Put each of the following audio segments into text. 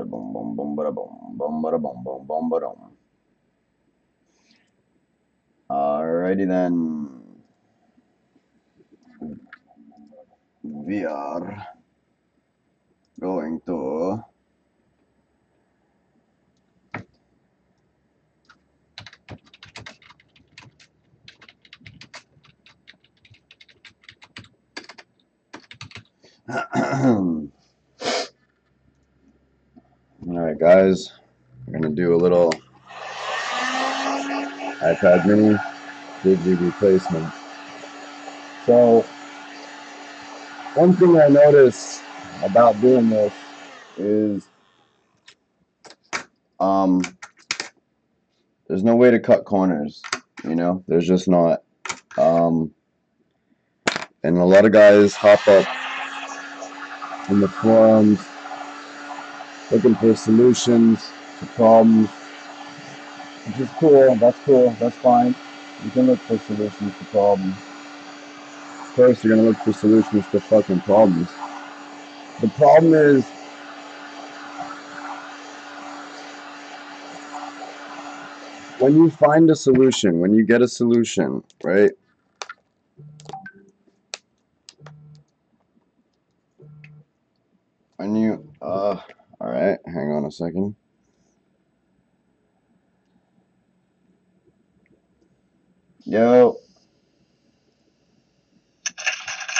bada boom, boom, boom, bada boom, boom, bada boom, boom, boom, bada boom. Alrighty then. We are going to Alright guys, we're gonna do a little iPad Mini Digi Replacement. So one thing I notice about doing this is there's no way to cut corners, there's just not. And a lot of guys hop up in the forums looking for solutions to problems, which is cool. That's cool. That's fine. You can look for solutions to problems. Of course, you're gonna look for solutions to fucking problems. The problem is when you find a solution, when you get a solution, right? When you, all right, hang on a second. Yo,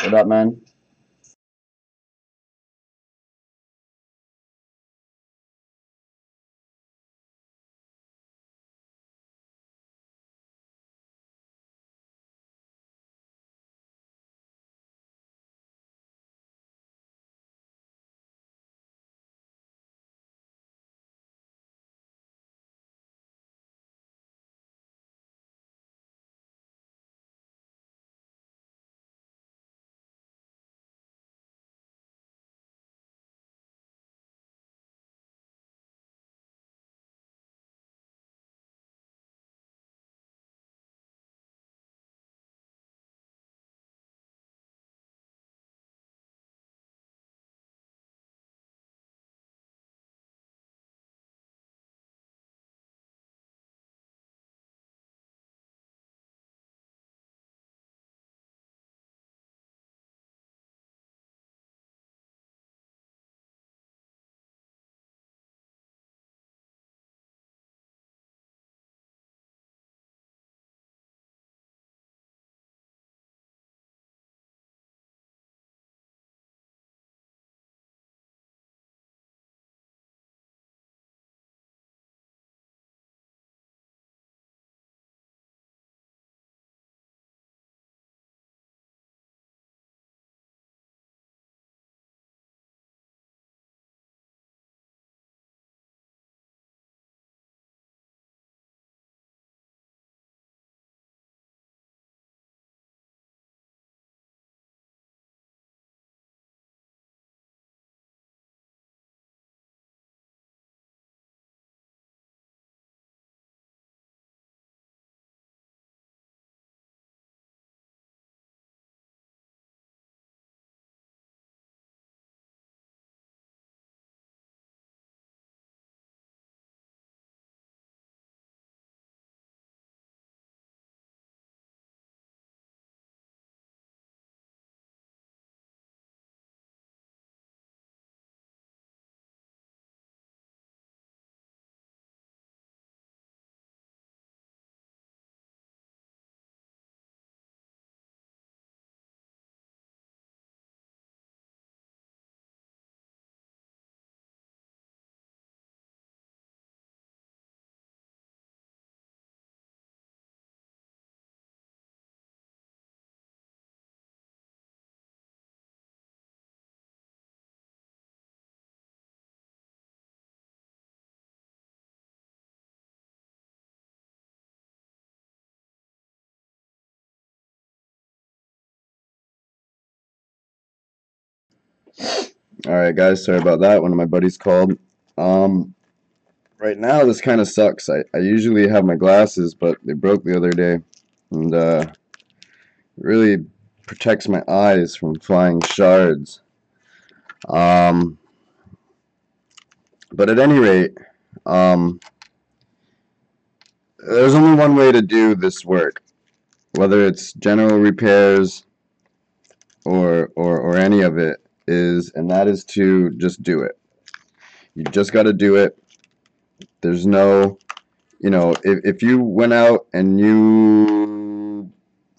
what up, man? All right, guys, sorry about that. One of my buddies called. Right now, this kind of sucks. I usually have my glasses, but they broke the other day, and it really protects my eyes from flying shards. But at any rate, there's only one way to do this work, whether it's general repairs or any of it, and that is to just do it. You just got to do it. There's no, if you went out and you,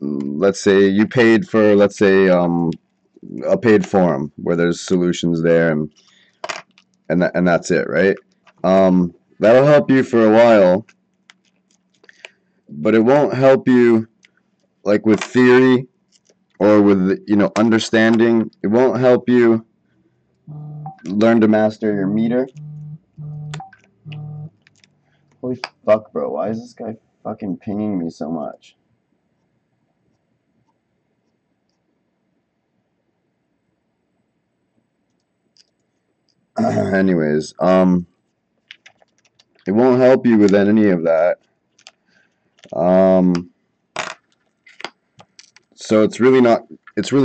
let's say you paid for, let's say, a paid forum where there's solutions there, and that's it, right? That'll help you for a while, but it won't help you like with theory or with understanding. It won't help you learn to master your meter. Holy fuck, bro, why is this guy fucking pinging me so much? Anyways, it won't help you with any of that. So it's really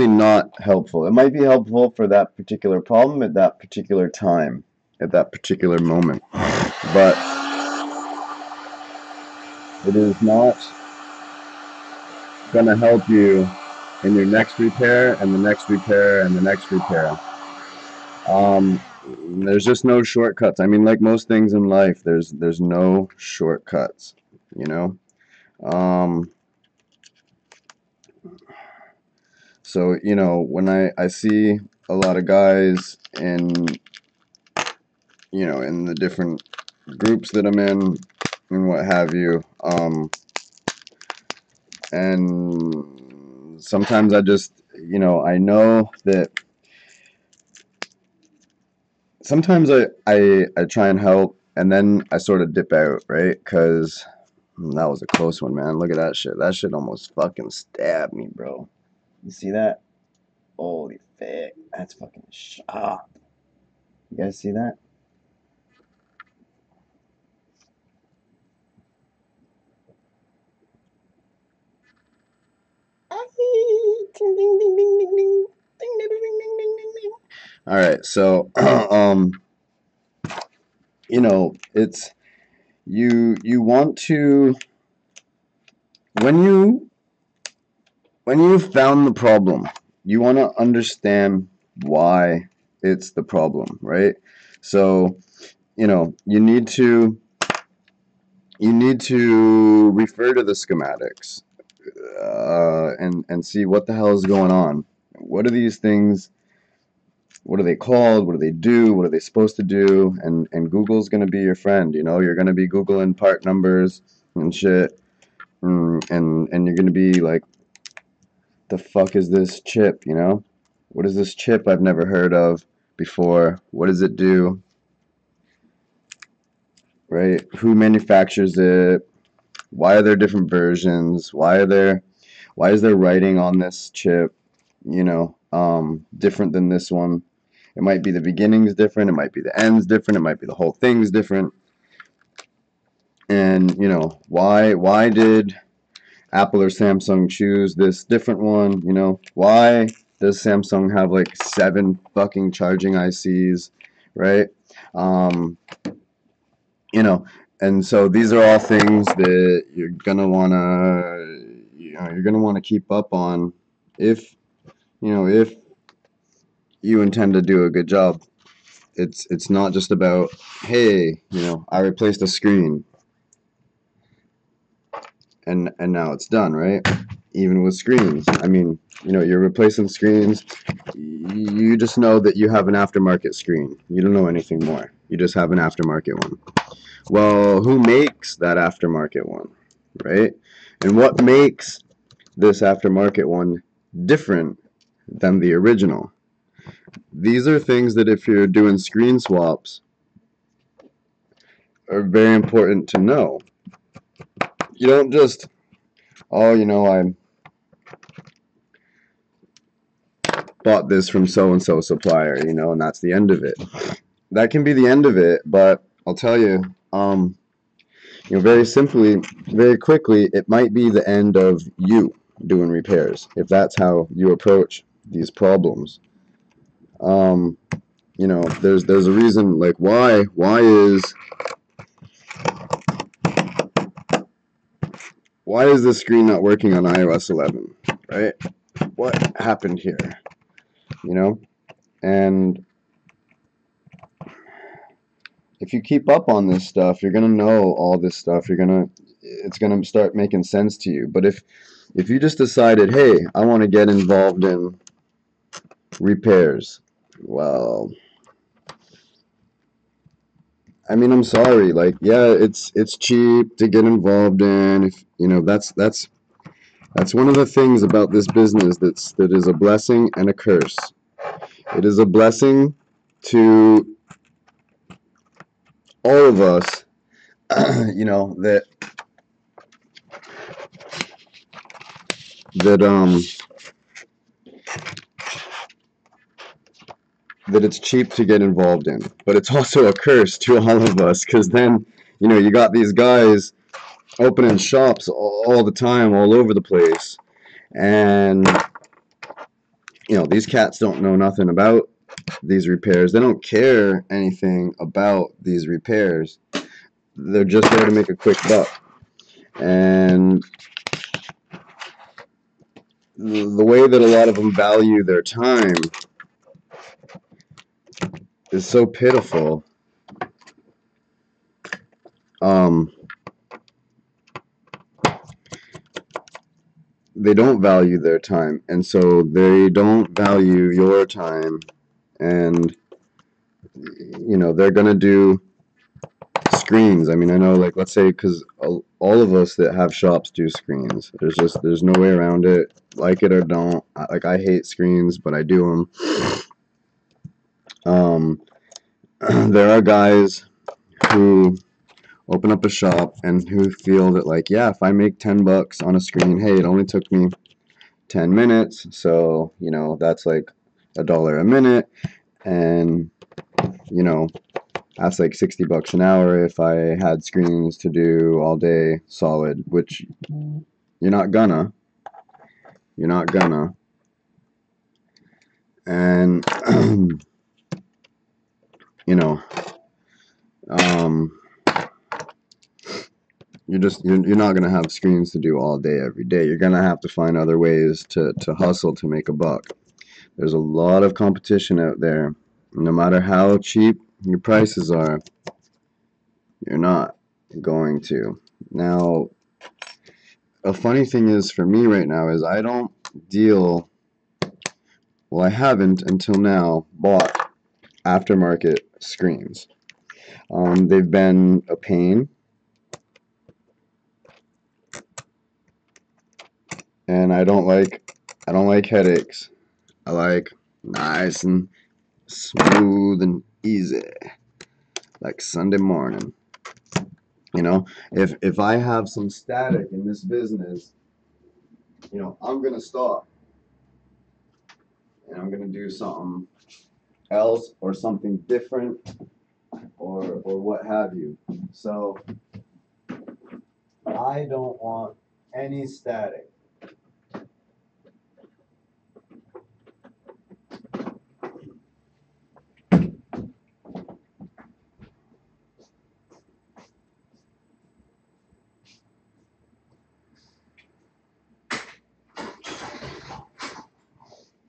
not helpful. It might be helpful for that particular problem at that particular time, at that particular moment, but it is not going to help you in your next repair and the next repair and the next repair. There's just no shortcuts. I mean, like most things in life, there's no shortcuts, you know. So when I see a lot of guys in the different groups that I'm in and what have you, and sometimes I just I know that sometimes I try and help, and then I sort of dip out, right? Because that was a close one, man. Look at that shit. That shit almost fucking stabbed me, bro. You see that? Holy fuck. That's fucking sharp. You guys see that? All right, so it's you want to when you've found the problem, you want to understand why it's the problem, right? So you need to refer to the schematics and see what the hell is going on. What are these things? What are they called? What do they do? What are they supposed to do? And Google's gonna be your friend. You're gonna be Googling part numbers and shit, and you're gonna be like, the fuck is this chip? What is this chip I've never heard of before? What does it do? Right? Who manufactures it? Why are there different versions? Why is there writing on this chip, different than this one? It might be the beginning's different, it might be the end's different, it might be the whole thing's different. And, why did Apple or Samsung choose this different one? Why does Samsung have like 7 fucking charging ICs, right? And so these are all things that you're gonna wanna keep up on if if you intend to do a good job. It's not just about, hey, I replaced a screen and now it's done, right? Even with screens, I mean, you're replacing screens. You just know that you have an aftermarket screen. You don't know anything more. You just have an aftermarket one. Well, who makes that aftermarket one, right? And what makes this aftermarket one different than the original? These are things that if you're doing screen swaps are very important to know. You don't just, oh, I bought this from so-and-so supplier, and that's the end of it. That can be the end of it, but I'll tell you, very simply, very quickly, it might be the end of you doing repairs if that's how you approach these problems. you know, there's a reason. Like, why is this screen not working on iOS 11, right? What happened here, you know? And if you keep up on this stuff, you're gonna know all this stuff. It's gonna start making sense to you. But if you just decided, hey, I want to get involved in repairs, well, I mean, I'm sorry. Like, yeah, it's cheap to get involved in. If you know, that's one of the things about this business that is a blessing and a curse. It is a blessing to all of us, you know, that that it's cheap to get involved in, but it's also a curse to all of us because then, you know, you got these guys opening shops all the time, all over the place, and you know, these cats don't know nothing about these repairs. They don't care anything about these repairs. They're just there to make a quick buck. And the way that a lot of them value their time is so pitiful. They don't value their time, and so they don't value your time. And you know, they're gonna do screens. I mean, I know, like, let's say, because all of us that have shops do screens. There's no way around it. Like it or don't. Like, I hate screens, but I do them. There are guys who open up a shop and who feel that, like, yeah, if I make $10 on a screen, hey, it only took me 10 minutes, so you know that's like $1 a minute, and you know that's like $60 an hour if I had screens to do all day solid, which you're not gonna. You're not gonna. And, you know, um, you're not gonna have screens to do all day every day. You're gonna have to find other ways to hustle to make a buck. There's a lot of competition out there. No matter how cheap your prices are, you're not going to. Now, a funny thing is for me right now is I don't deal, well, I haven't until now bought aftermarket screens. They've been a pain, and I don't like headaches. I like nice and smooth and easy, like Sunday morning. You know, if I have some static in this business, you know, I'm gonna stop and I'm gonna do something else or something different or what have you. So I don't want any static.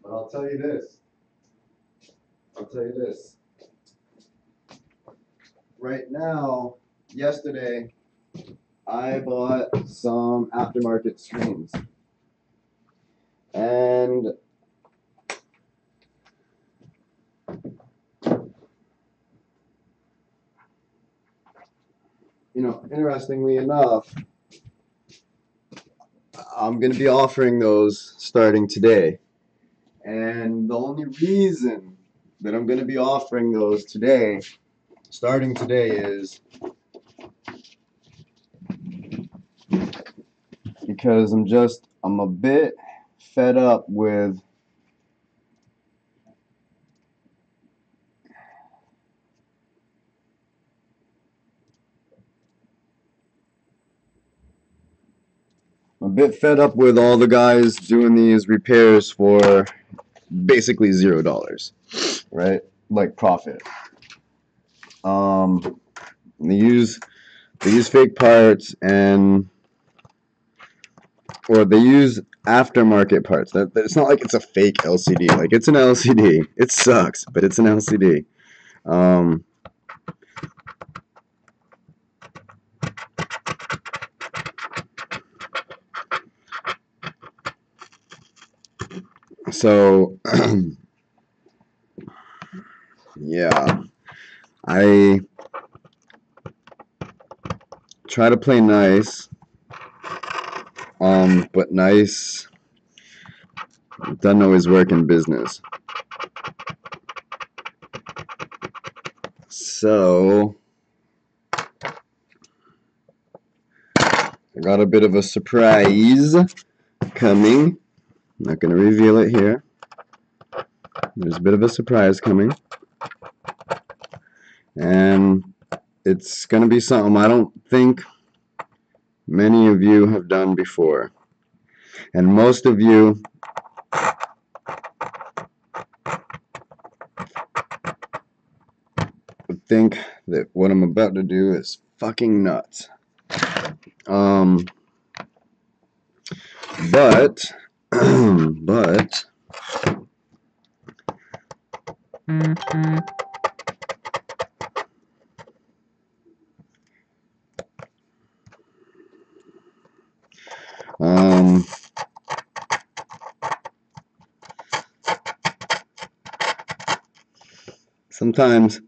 But I'll tell you this. I'll tell you this. Right now, yesterday, I bought some aftermarket screens. And you know, interestingly enough, I'm going to be offering those starting today. And the only reason that I'm going to be offering those today, starting today, is because I'm a bit fed up with all the guys doing these repairs for basically $0, right? like profit. They use fake parts, or they use aftermarket parts. That it's not like it's a fake LCD. Like, it's an LCD. It sucks, but it's an LCD. So yeah, I try to play nice, but nice doesn't always work in business. So I got a bit of a surprise coming. I'm not going to reveal it here. There's a bit of a surprise coming. And it's going to be something I don't think many of you have done before. And most of you would think that what I'm about to do is fucking nuts. But sometimes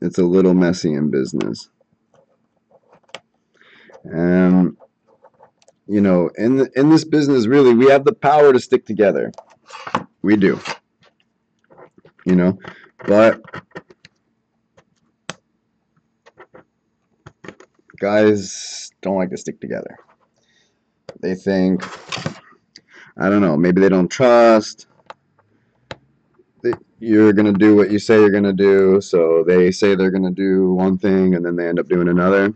it's a little messy in business. And you know, in this business, really, we have the power to stick together. We do. You know, but guys don't like to stick together. They think, I don't know, maybe they don't trust that you're going to do what you say you're going to do, so they say they're going to do one thing and then they end up doing another.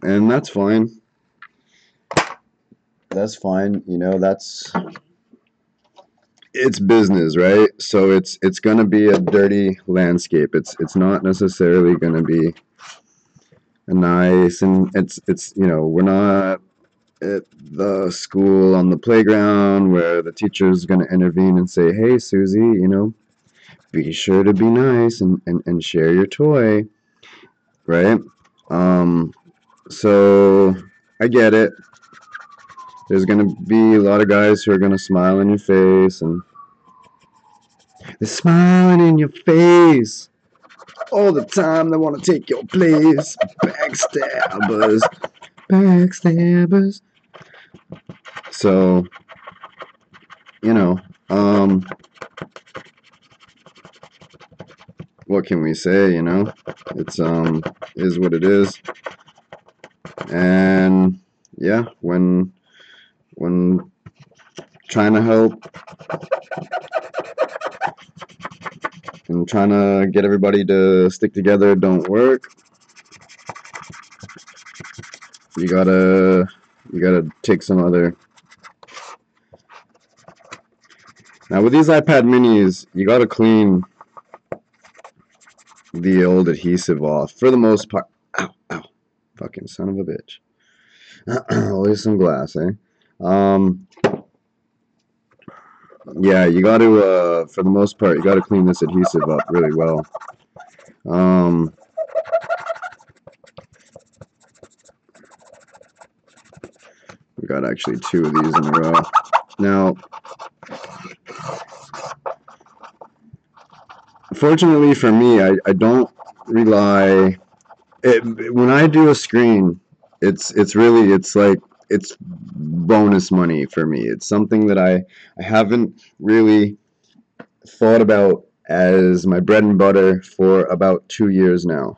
And that's fine. That's fine. You know, it's business, right? So it's going to be a dirty landscape. It's not necessarily going to be nice, and it's you know, we're not at the school on the playground where the teacher's going to intervene and say, hey, Susie, you know, be sure to be nice and share your toy, right? So I get it. There's going to be a lot of guys who are going to smile in your face, and they're smiling in your face all the time. They want to take your place. Backstabbers. Backstabbers. So, you know, what can we say, you know? It's, is what it is. And, yeah, when trying to help and trying to get everybody to stick together don't work, you gotta take some other. Now with these iPad minis, you gotta clean the old adhesive off for the most part. Ow, ow, fucking son of a bitch. Always some glass, eh? Yeah, you got to, for the most part, you got to clean this adhesive up really well. We got actually 2 of these in a row. Now, fortunately for me, I don't rely. When I do a screen, it's really, it's like, it's bonus money for me. It's something that I haven't really thought about as my bread and butter for about 2 years now.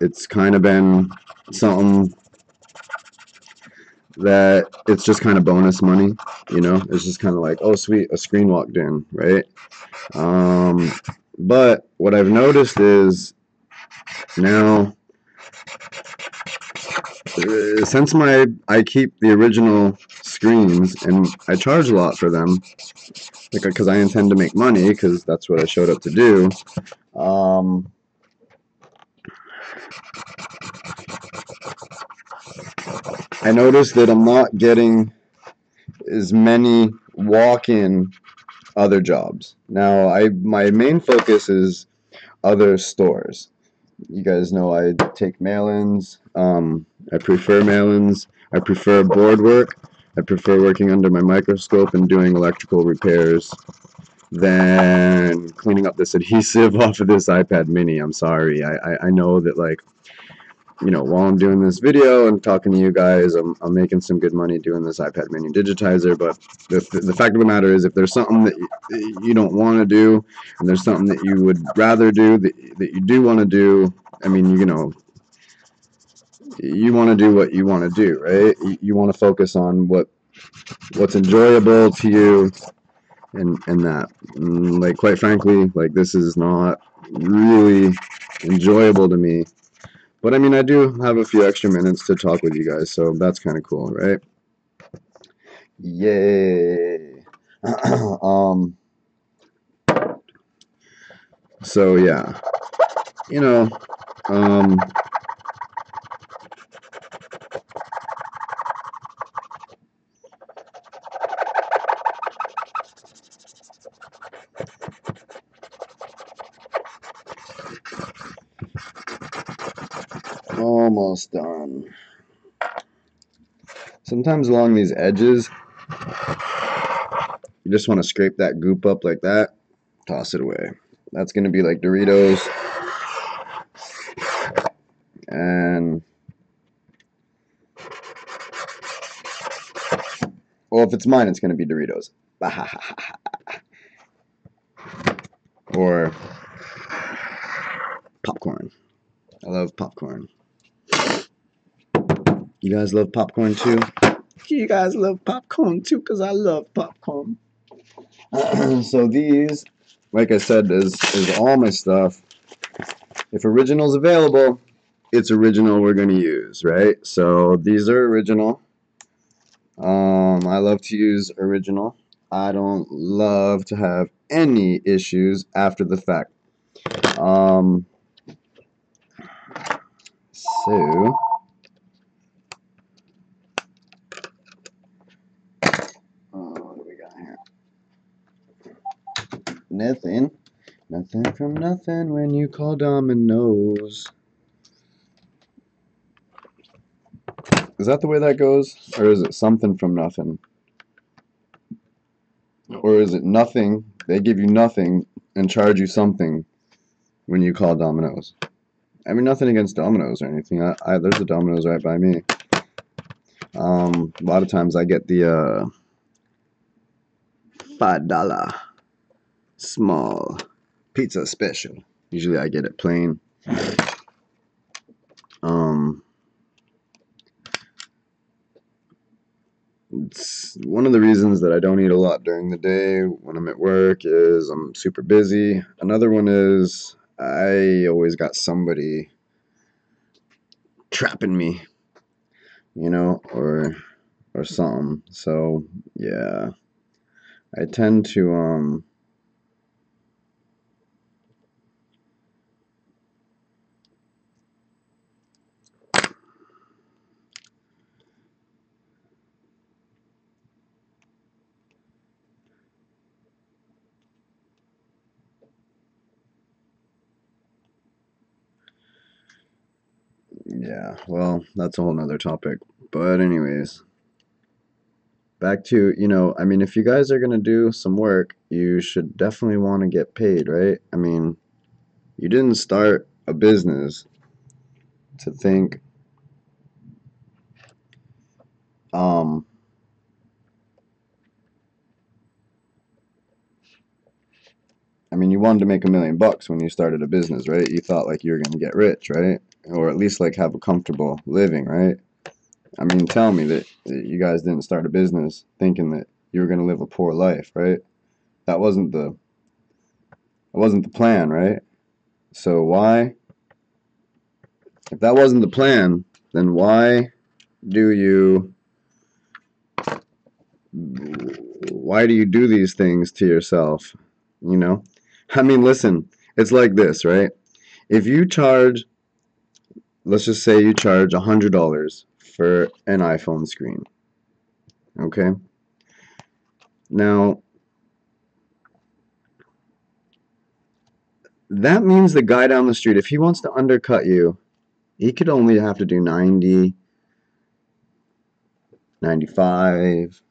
It's kind of been something that it's just kind of bonus money, you know. It's just kind of like, oh sweet, a screen walked in, right? But what I've noticed is now since I keep the original screens and I charge a lot for them, like because I intend to make money because that's what I showed up to do. I noticed that I'm not getting as many walk-in other jobs. Now, my main focus is other stores. You guys know I take mail-ins. I prefer mail-ins. I prefer board work. I prefer working under my microscope and doing electrical repairs than cleaning up this adhesive off of this iPad mini. I'm sorry. I know that, like, you know, while I'm doing this video and talking to you guys, I'm making some good money doing this iPad mini digitizer, but the fact of the matter is, if there's something that you don't want to do, and there's something that you would rather do, that you do want to do, I mean, you know, you want to do what you want to do, right? You want to focus on what's enjoyable to you, and that. Like, quite frankly, like, this is not really enjoyable to me. But I mean, I do have a few extra minutes to talk with you guys, so that's kind of cool, right? Yay. So yeah, you know, um, almost done. Sometimes along these edges, you just want to scrape that goop up like that, toss it away. That's going to be like Doritos. And, well, if it's mine, it's going to be Doritos. Or popcorn. I love popcorn. You guys love popcorn too? You guys love popcorn too, because I love popcorn. So these, like I said, is all my stuff. If original's available, it's original we're going to use, right? So these are original. I love to use original. I don't love to have any issues after the fact. So what do we got here? Nothing. Nothing from nothing when you call Domino's. Is that the way that goes? Or is it something from nothing? Or is it nothing, they give you nothing and charge you something when you call Domino's? I mean, nothing against Domino's or anything. There's a Domino's right by me. A lot of times I get the $5 small pizza special. Usually I get it plain. It's one of the reasons that I don't eat a lot during the day when I'm at work is I'm super busy. Another one is I always got somebody trapping me, you know, or something. So yeah, I tend to yeah, well, that's a whole nother topic. But anyways, back to, you know, I mean, if you guys are gonna do some work, you should definitely want to get paid, right? I mean, you didn't start a business to think, um, I mean, you wanted to make $1 million when you started a business, right? You thought like you were gonna get rich, right? Or at least like have a comfortable living, right? I mean, tell me that you guys didn't start a business thinking that you were gonna live a poor life, right? That wasn't the plan, right? So why, if that wasn't the plan, then why do you do these things to yourself? You know? I mean, listen, it's like this, right? If you charge, let's just say you charge $100 for an iPhone screen, okay? Now, that means the guy down the street, if he wants to undercut you, he could only have to do 90, 95,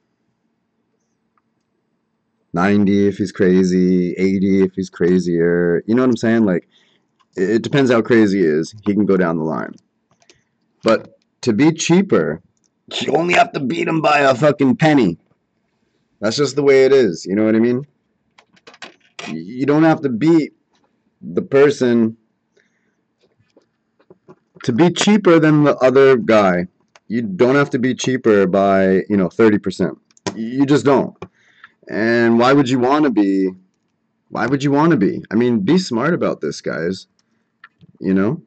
90 if he's crazy, 80 if he's crazier. You know what I'm saying? Like, it depends how crazy he is. He can go down the line. But to be cheaper, you only have to beat him by a fucking penny. That's just the way it is. You know what I mean? You don't have to beat the person to be cheaper than the other guy. You don't have to be cheaper by, 30%. You just don't. And why would you want to be? Why would you want to be? I mean, be smart about this, guys. You know?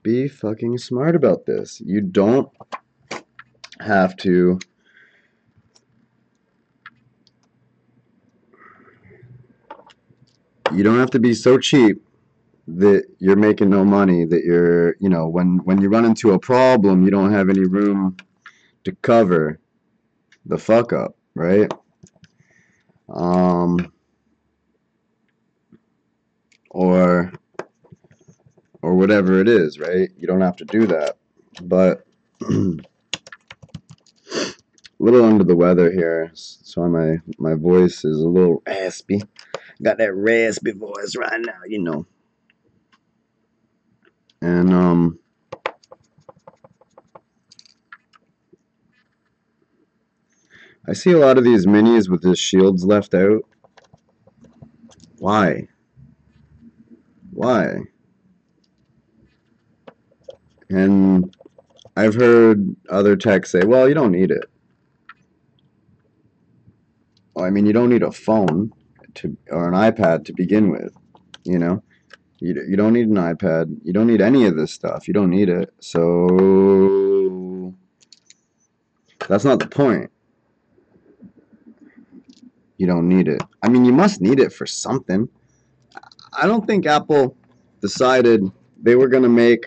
Be fucking smart about this. You don't have to. You don't have to be so cheap that you're making no money, that you're, when you run into a problem, you don't have any room to cover the fuck up, right? Um, or or whatever it is, right? You don't have to do that. But a little under the weather here, so my voice is a little raspy. Got that raspy voice right now. And I see a lot of these minis with the shields left out. Why? Why? And I've heard other techs say, well, you don't need it. Well, I mean, you don't need a phone or an iPad to begin with, you know? You don't need an iPad. You don't need any of this stuff. You don't need it. So that's not the point. You don't need it. I mean, you must need it for something. I don't think Apple decided they were going to make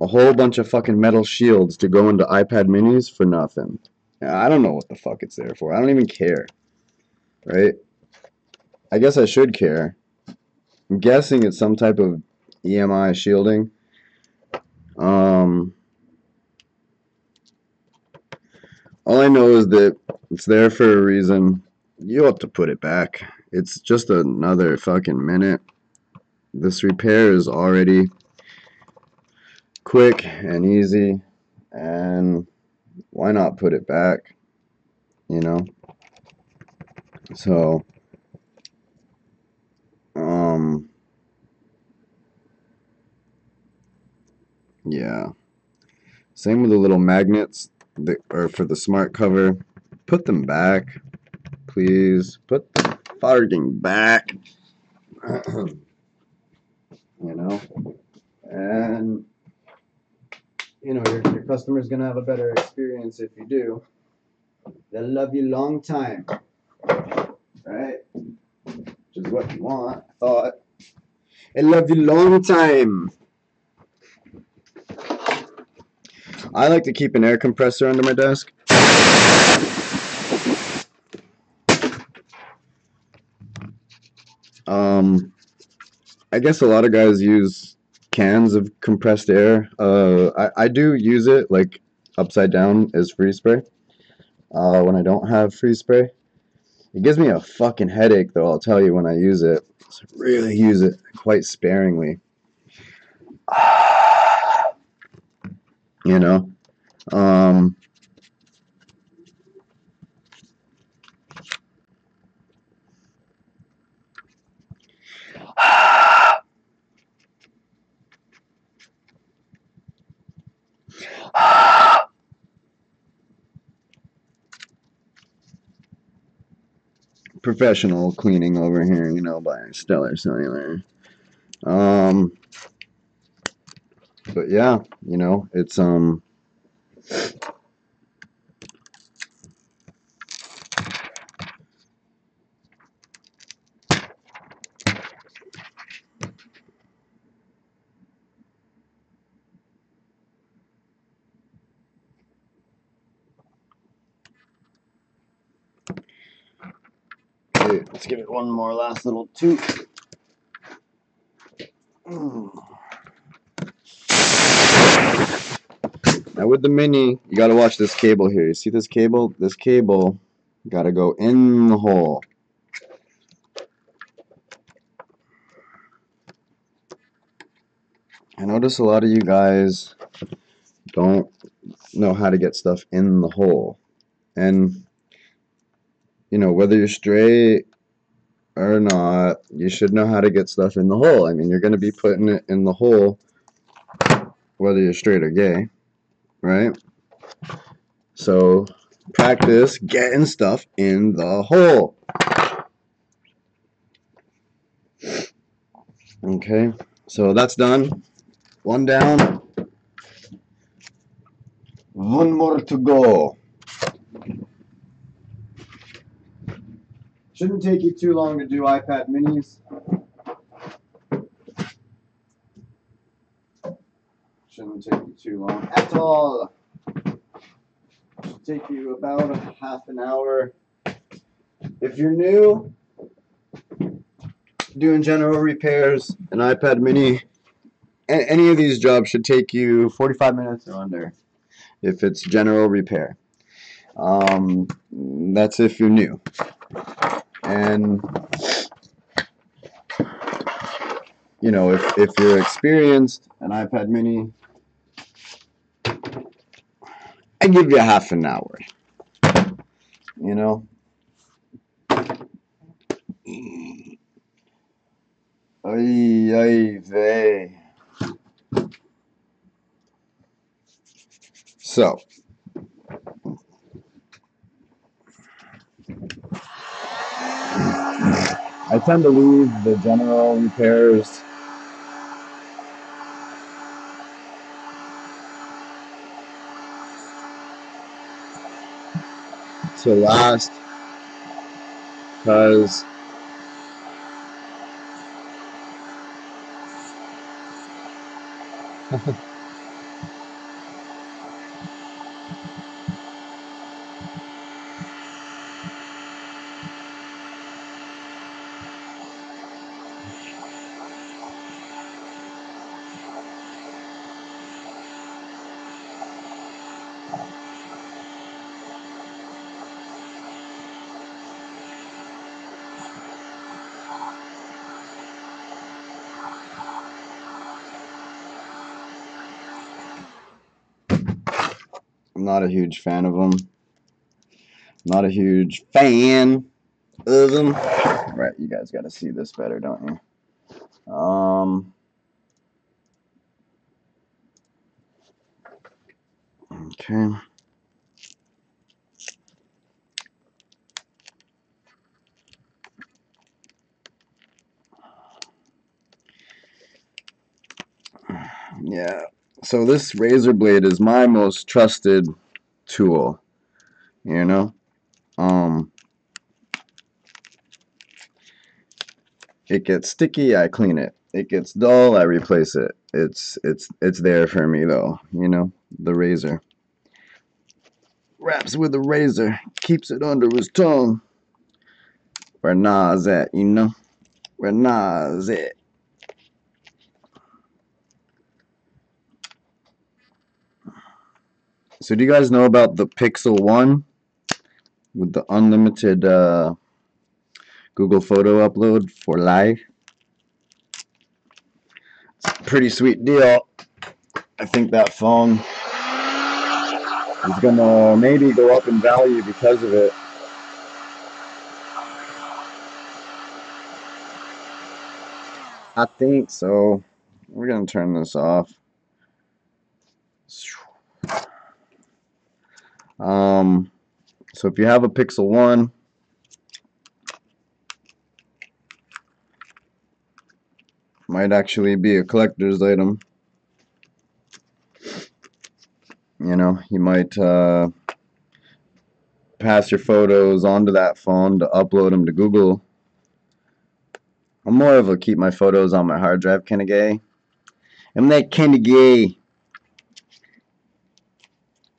a whole bunch of fucking metal shields to go into iPad minis for nothing. I don't know what the fuck it's there for. I don't even care, right? I guess I should care. I'm guessing it's some type of EMI shielding. Um, all I know is that it's there for a reason. You have to put it back. It's just another fucking minute. This repair is already quick and easy, and why not put it back? You know? So, yeah. Same with the little magnets that are for the smart cover. Put them back, please. Put the farting back. You know? And, your customer's going to have a better experience if you do. They'll love you long time. Right? Which is what you want, I thought. They'll love you long time. I like to keep an air compressor under my desk. I guess a lot of guys use cans of compressed air. I do use it like upside down as freeze spray. When I don't have freeze spray, it gives me a fucking headache though. I'll tell you when I use it. So I really use it quite sparingly. You know. Um, Professional cleaning over here, by Stellar Cellular. Um, But yeah, you know, it's okay, let's give it one more last little toot. Now with the Mini, you gotta watch this cable here. You see this cable? This cable gotta go in the hole. I notice a lot of you guys don't know how to get stuff in the hole. And, you know, whether you're straight or not, you should know how to get stuff in the hole. I mean, you're gonna be putting it in the hole whether you're straight or gay, right? So practice getting stuff in the hole. Okay, so that's done. One down. One more to go. Shouldn't take you too long to do iPad minis. Shouldn't take you too long at all. Should take you about a half an hour. If you're new, doing general repairs, an iPad mini, any of these jobs should take you 45 minutes or under if it's general repair. That's if you're new. And you know, if you're experienced, an iPad mini, I give you half an hour. You know? Ay, ay, vey. So, I tend to leave the general repairs to last because I'm not a huge fan of them. Not a huge fan of them. Right, you guys got to see this better, don't you? Okay. Yeah. So this razor blade is my most trusted tool, you know? It gets sticky, I clean it. It gets dull, I replace it. It's there for me though, you know? The razor. Wraps with a razor, keeps it under his tongue. Where Nas at, you know? Where Nas at? So do you guys know about the Pixel 1 with the unlimited Google Photo upload for live? It's a pretty sweet deal. I think that phone is gonna maybe go up in value because of it. I think so. We're gonna turn this off. So if you have a Pixel 1, might actually be a collector's item. You know, you might pass your photos onto that phone to upload them to Google. I'm more of a keep my photos on my hard drive kind of guy. I'm that kind of guy.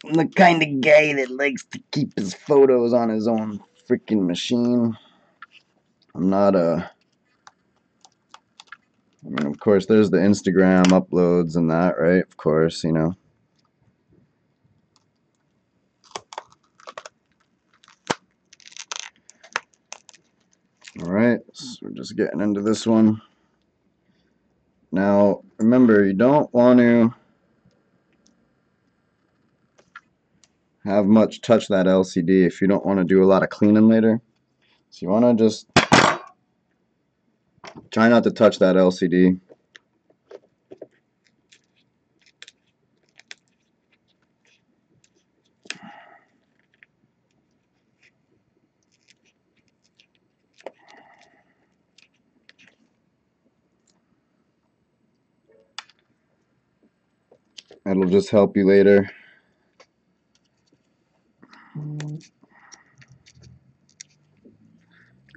I'm the kind of guy that likes to keep his photos on his own freaking machine. I'm not a... I mean, of course, there's the Instagram uploads and that, right? Of course, you know. Alright, so we're just getting into this one. Now, remember, you don't want to have much touch that LCD if you don't want to do a lot of cleaning later. So you want to just try not to touch that LCD. It'll just help you later.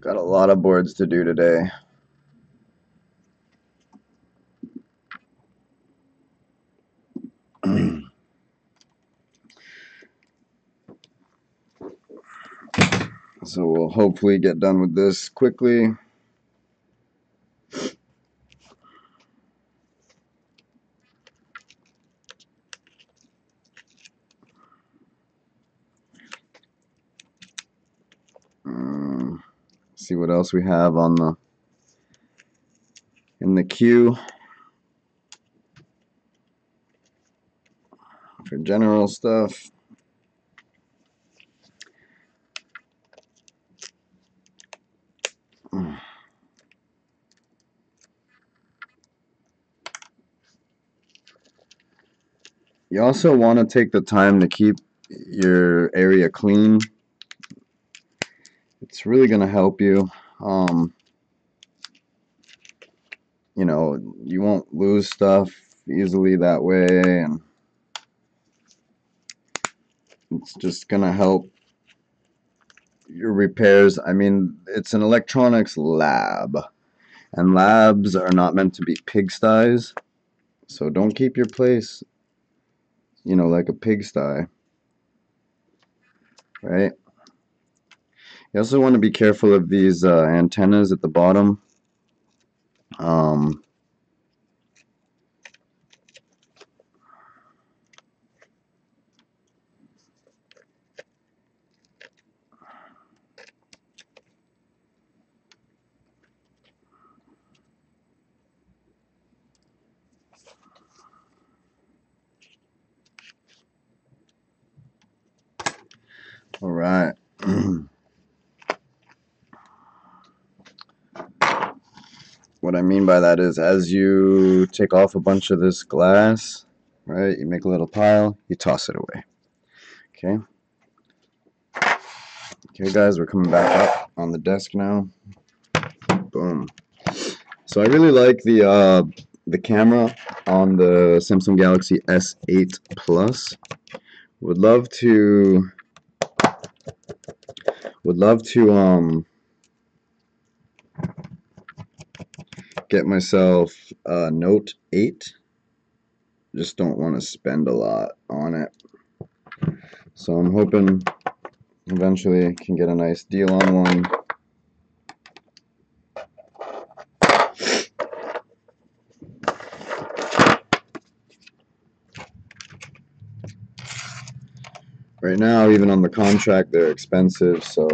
Got a lot of boards to do today. So we'll hopefully get done with this quickly. See what else we have on the in the queue for general stuff. You also want to take the time to keep your area clean. It's really going to help you. You know, you won't lose stuff easily that way, and it's just going to help your repairs. I mean, it's an electronics lab, and labs are not meant to be pigsties, so don't keep your place, you know, like a pigsty, right? You also want to be careful of these antennas at the bottom. All right. What I mean by that is, as you take off a bunch of this glass, right, you make a little pile, you toss it away. Okay. Okay, guys, we're coming back up on the desk now. Boom. So I really like the camera on the Samsung Galaxy S8 Plus. Would love to get myself a Note 8. Just don't want to spend a lot on it. So I'm hoping eventually I can get a nice deal on one. Right now, even on the contract, they're expensive, so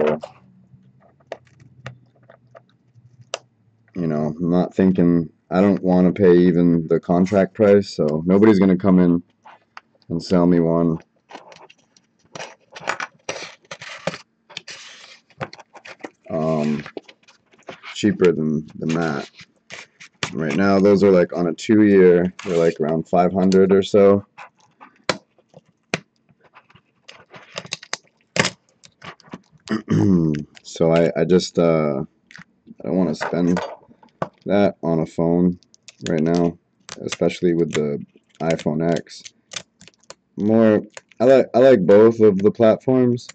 you know, I'm not thinking, I don't want to pay even the contract price, so nobody's going to come in and sell me one. Cheaper than that. Right now, those are like on a 2-year, they're like around 500 or so. So I just I don't want to spend that on a phone right now, especially with the iPhone X. more. I like both of the platforms.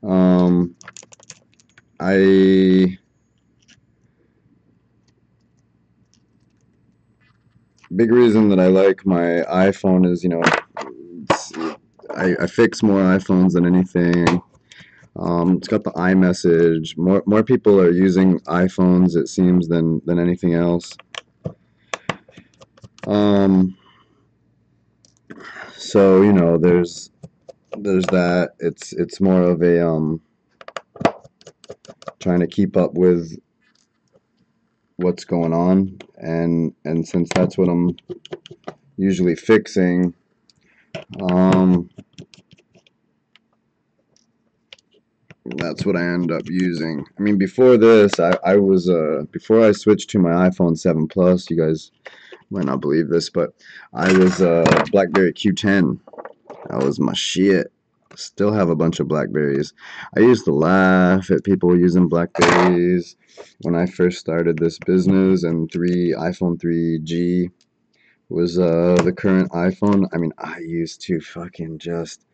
Um, I Big reason that I like my iPhone is, it's, I fix more iPhones than anything. It's got the iMessage. More people are using iPhones, it seems, than anything else. Um, so there's that. It's more of a trying to keep up with what's going on, and since that's what I'm usually fixing, um, that's what I end up using. I mean, before this, I was before I switched to my iPhone 7 Plus. You guys might not believe this, but I was BlackBerry Q10. That was my shit. Still have a bunch of Blackberries. I used to laugh at people using Blackberries when I first started this business, and iPhone 3G was the current iPhone. I mean, I used to fucking just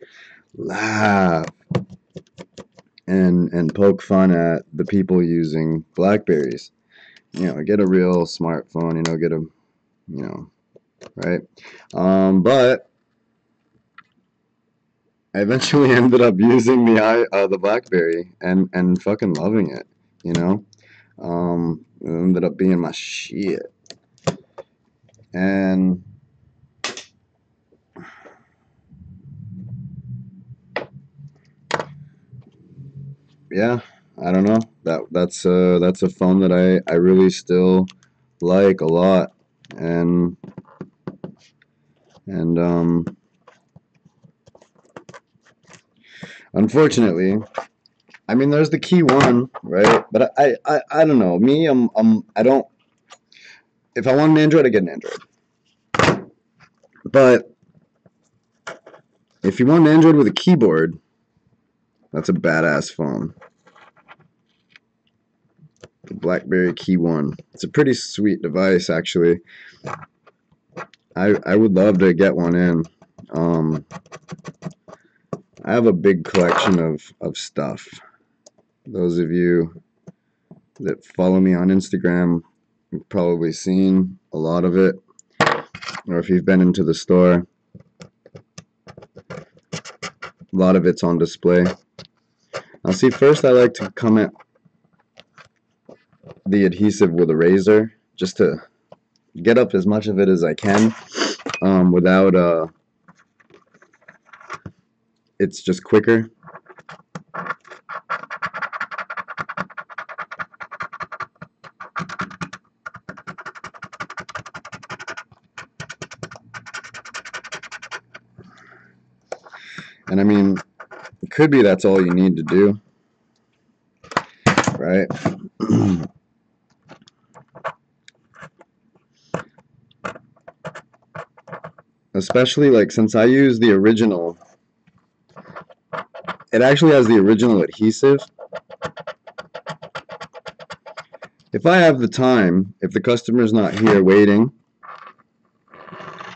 laugh and poke fun at the people using Blackberries. Get a real smartphone. Get a right. But I eventually ended up using the BlackBerry and fucking loving it. It ended up being my shit. And yeah, I don't know. That's a phone that I really still like a lot. And unfortunately, I mean, there's the key one, right? But I don't know. Me, I don't. If I want an Android, I get an Android. But if you want an Android with a keyboard, that's a badass phone. The BlackBerry Key One. It's a pretty sweet device, actually. I would love to get one in. Um, I have a big collection of stuff. Those of you that follow me on Instagram, you've probably seen a lot of it. Or if you've been into the store, a lot of it's on display. Now, see, first I like to come at the adhesive with a razor just to get up as much of it as I can without it's just quicker. And I mean, it could be that's all you need to do, right? Especially like since I use the original, it actually has the original adhesive. If I have the time, if the customer's not here waiting,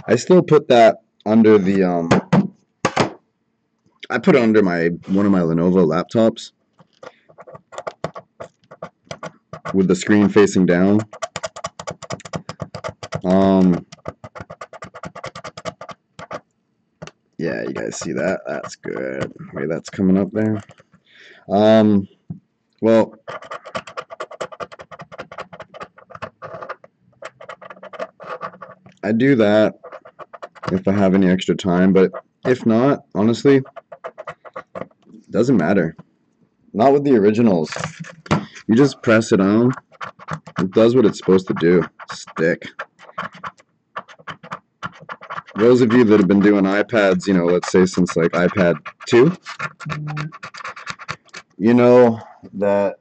I still put that under the I put it under one of my Lenovo laptops with the screen facing down. Yeah, you guys see that? That's good. Wait, that's coming up there. Well, I do that if I have any extra time, but if not, honestly, it doesn't matter. Not with the originals. You just press it on. It does what it's supposed to do. Stick. Those of you that have been doing iPads, let's say since like iPad 2, you know that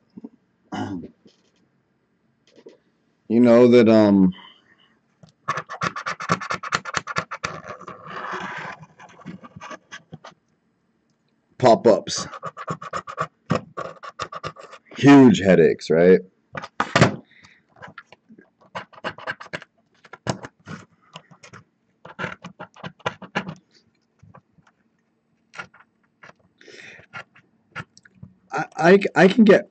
pop-ups, huge headaches, right? I can get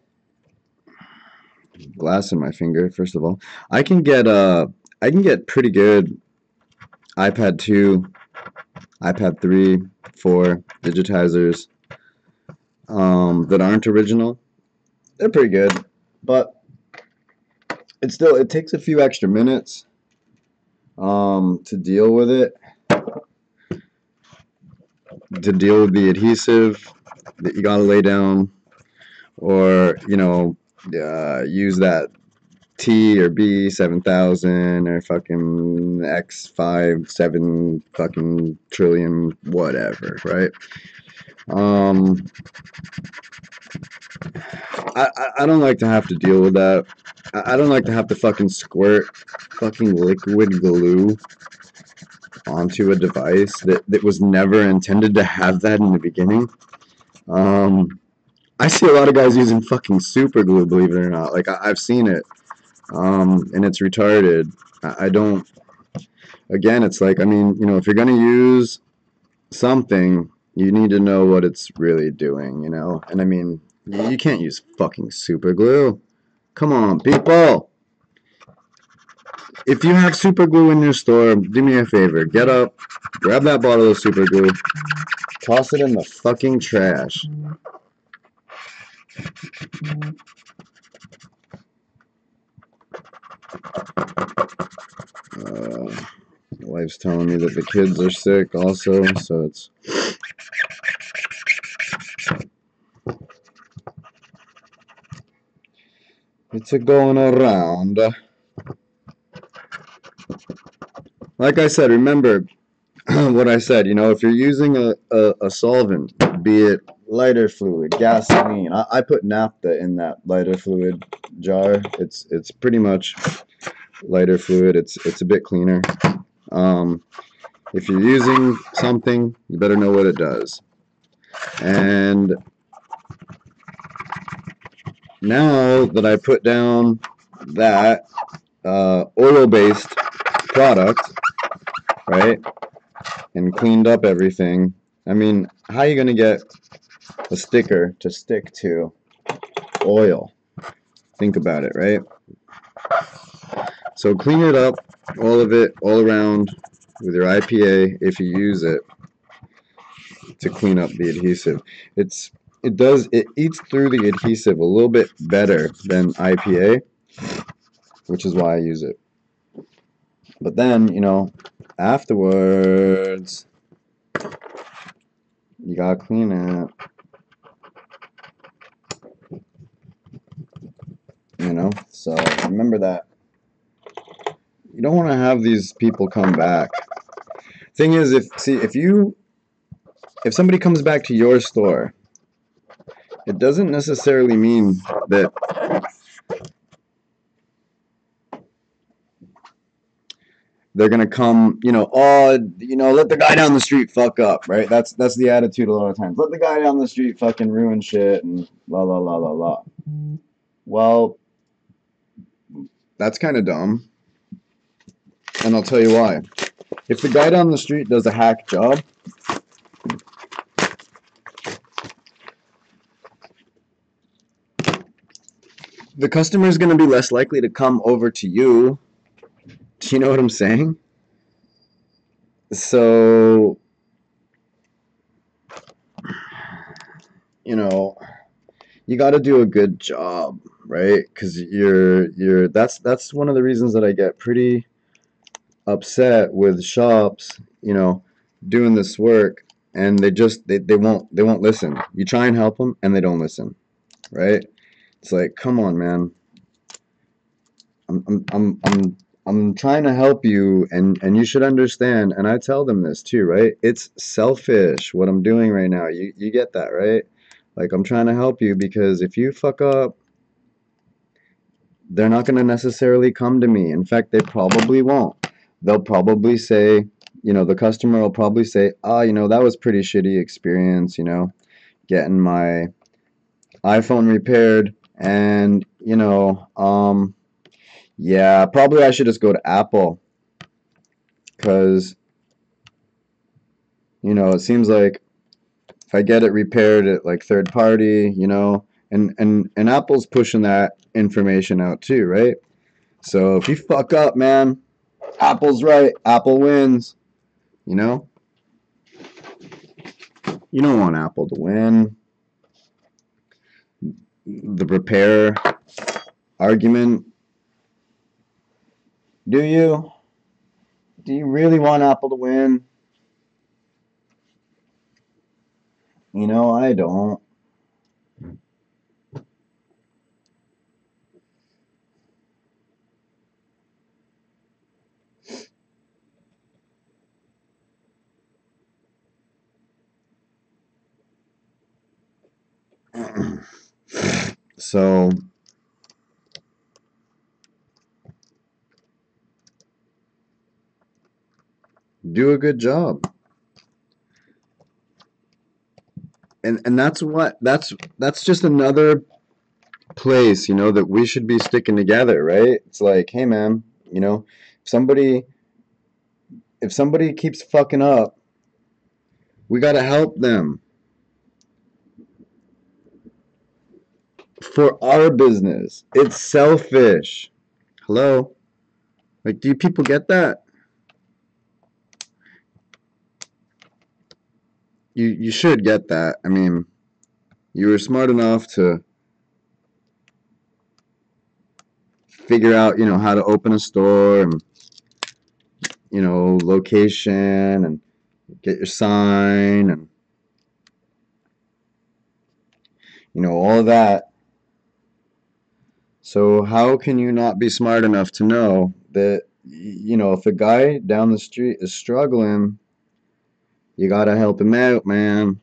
glass in my finger, first of all. I can get pretty good iPad 2, iPad 3, 4 digitizers that aren't original. They're pretty good, but it takes a few extra minutes to deal with it, to deal with the adhesive that you gotta lay down, or use that T or B 7000 or fucking X 7 fucking trillion, whatever, right? Um, I don't like to have to deal with that. I don't like to have to fucking squirt fucking liquid glue onto a device that was never intended to have that in the beginning. Um, I see a lot of guys using fucking super glue, believe it or not. Like I've seen it, and it's retarded. I don't. Again, it's like, I mean, if you're gonna use something, you need to know what it's really doing, And I mean, you can't use fucking super glue. Come on, people. If you have super glue in your store, do me a favor. Get up, grab that bottle of super glue, toss it in the fucking trash. My wife's telling me that the kids are sick also, so it's a going around. Like I said, remember what I said, if you're using a solvent, be it lighter fluid, gasoline. I put naphtha in that lighter fluid jar. It's pretty much lighter fluid. It's a bit cleaner. If you're using something, you better know what it does. And now that I put down that oil-based product, right, and cleaned up everything, I mean, how are you going to get a sticker to stick to oil? Think about it, right? So clean it up, all of it, all around with your IPA if you use it to clean up the adhesive. It eats through the adhesive a little bit better than IPA, which is why I use it. But then, afterwards, you gotta clean it. So remember that. You don't want to have these people come back. Thing is, if somebody comes back to your store, it doesn't necessarily mean that they're gonna come, let the guy down the street fuck up, right? That's the attitude a lot of times. Let the guy down the street fucking ruin shit and la la la la la. Well, that's kind of dumb, and I'll tell you why. If the guy down the street does a hack job, the customer is going to be less likely to come over to you. Do you know what I'm saying? So, you got to do a good job, right? Because that's one of the reasons that I get pretty upset with shops, doing this work, and they won't listen. You try and help them, and they don't listen, right? It's like, come on, man. I'm trying to help you, and you should understand. And I tell them this too, right? It's selfish what I'm doing right now. You get that, right? Like, I'm trying to help you because if you fuck up, they're not going to necessarily come to me. In fact, they probably won't. They'll probably say, the customer will probably say, that was pretty shitty experience, getting my iPhone repaired, and, yeah, probably I should just go to Apple because, it seems like if I get it repaired at like third party, And Apple's pushing that information out too, right? So if you fuck up, man, Apple's right. Apple wins. You know, you don't want Apple to win. The repair argument. Do you? Do you really want Apple to win? You know, I don't. So do a good job. And that's just another place, that we should be sticking together, right? It's like, hey man, if somebody if somebody keeps fucking up, we gotta help them for our business. It's selfish. Hello? Like, do you people get that? You should get that. I mean, you were smart enough to figure out, how to open a store and, location and get your sign and, all of that. So how can you not be smart enough to know that, if a guy down the street is struggling, you gotta help him out, man,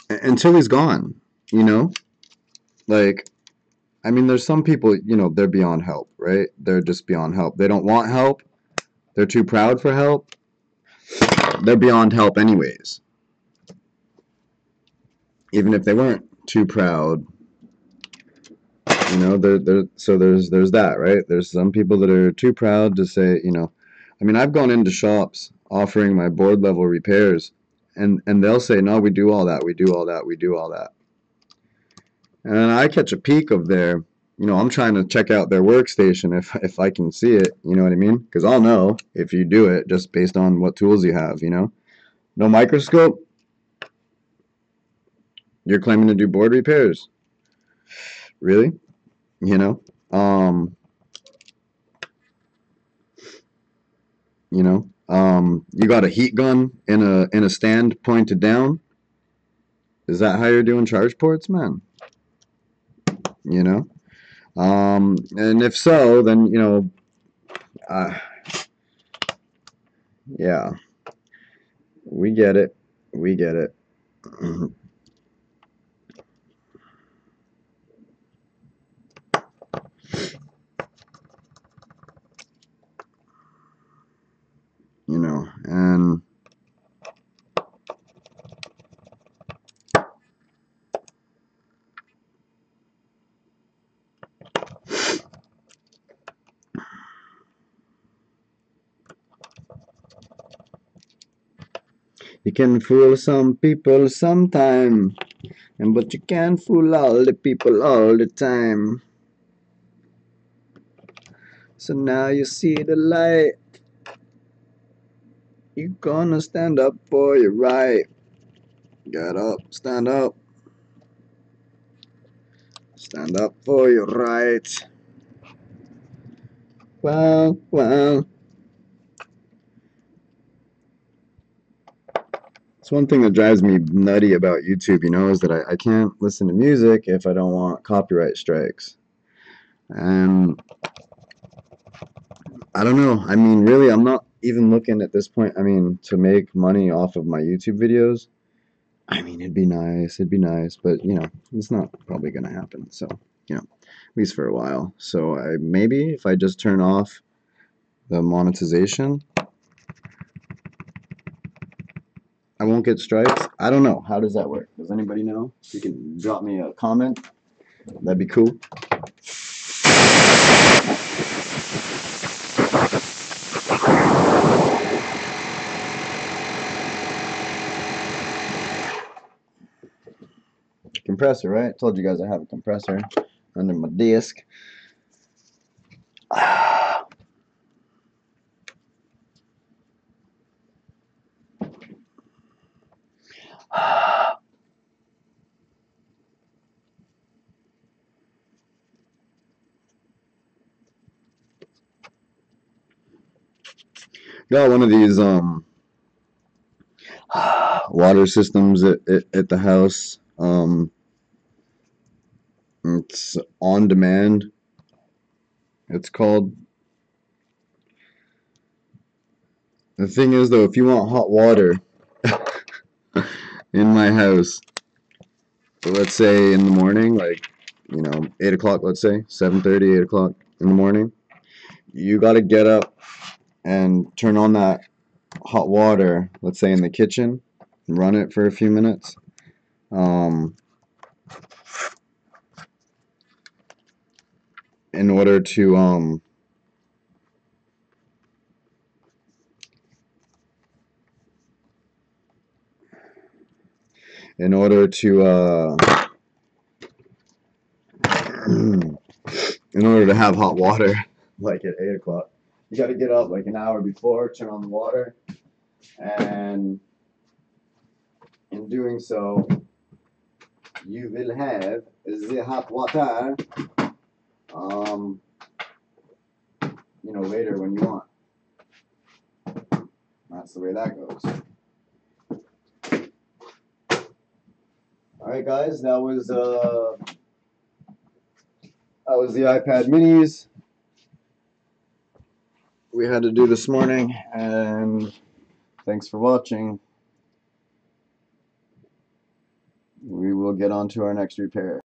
until he's gone, you know? Like, I mean, there's some people, they're beyond help, right? They're just beyond help. They don't want help. They're too proud for help. They're beyond help anyways. Even if they weren't too proud, so there's that, right? There's some people that are too proud to say, I mean, I've gone into shops offering my board level repairs, and they'll say, no, we do all that, we do all that, we do all that. And I catch a peek of their, I'm trying to check out their workstation if I can see it, you know what I mean? Because I'll know if you do it just based on what tools you have, No microscope, you're claiming to do board repairs. Really? You know? You got a heat gun in a stand pointed down. Is that how you're doing charge ports, man? You know. And if so, then uh, yeah, we get it. We get it. And you can fool some people sometime, but you can't fool all the people all the time. So now you see the light. You're gonna stand up for your right. Get up, stand up. Stand up for your right. Well. It's one thing that drives me nutty about YouTube, is that I can't listen to music if I don't want copyright strikes. And I don't know. I mean, really, I'm not even looking at this point, to make money off of my YouTube videos. I mean, it'd be nice, but, it's not probably going to happen. So, at least for a while. So maybe if I just turn off the monetization, I won't get strikes. I don't know. How does that work? Does anybody know? You can drop me a comment. That'd be cool. compressor, right? I told you guys I have a compressor under my desk. Got one of these water systems at the house. It's on demand. It's called. The thing is though, if you want hot water in my house, let's say in the morning, like 8 o'clock, let's say 7:30, 8 o'clock in the morning, you got to get up and turn on that hot water, let's say in the kitchen, and run it for a few minutes. Um, in order to in order to in order to have hot water like at 8 o'clock, you got to get up like an hour before, turn on the water, and in doing so, you will have the hot water, um, later when you want. That's the way that goes. All right, guys, that was the iPad minis we had to do this morning, and thanks for watching. We will get on to our next repair.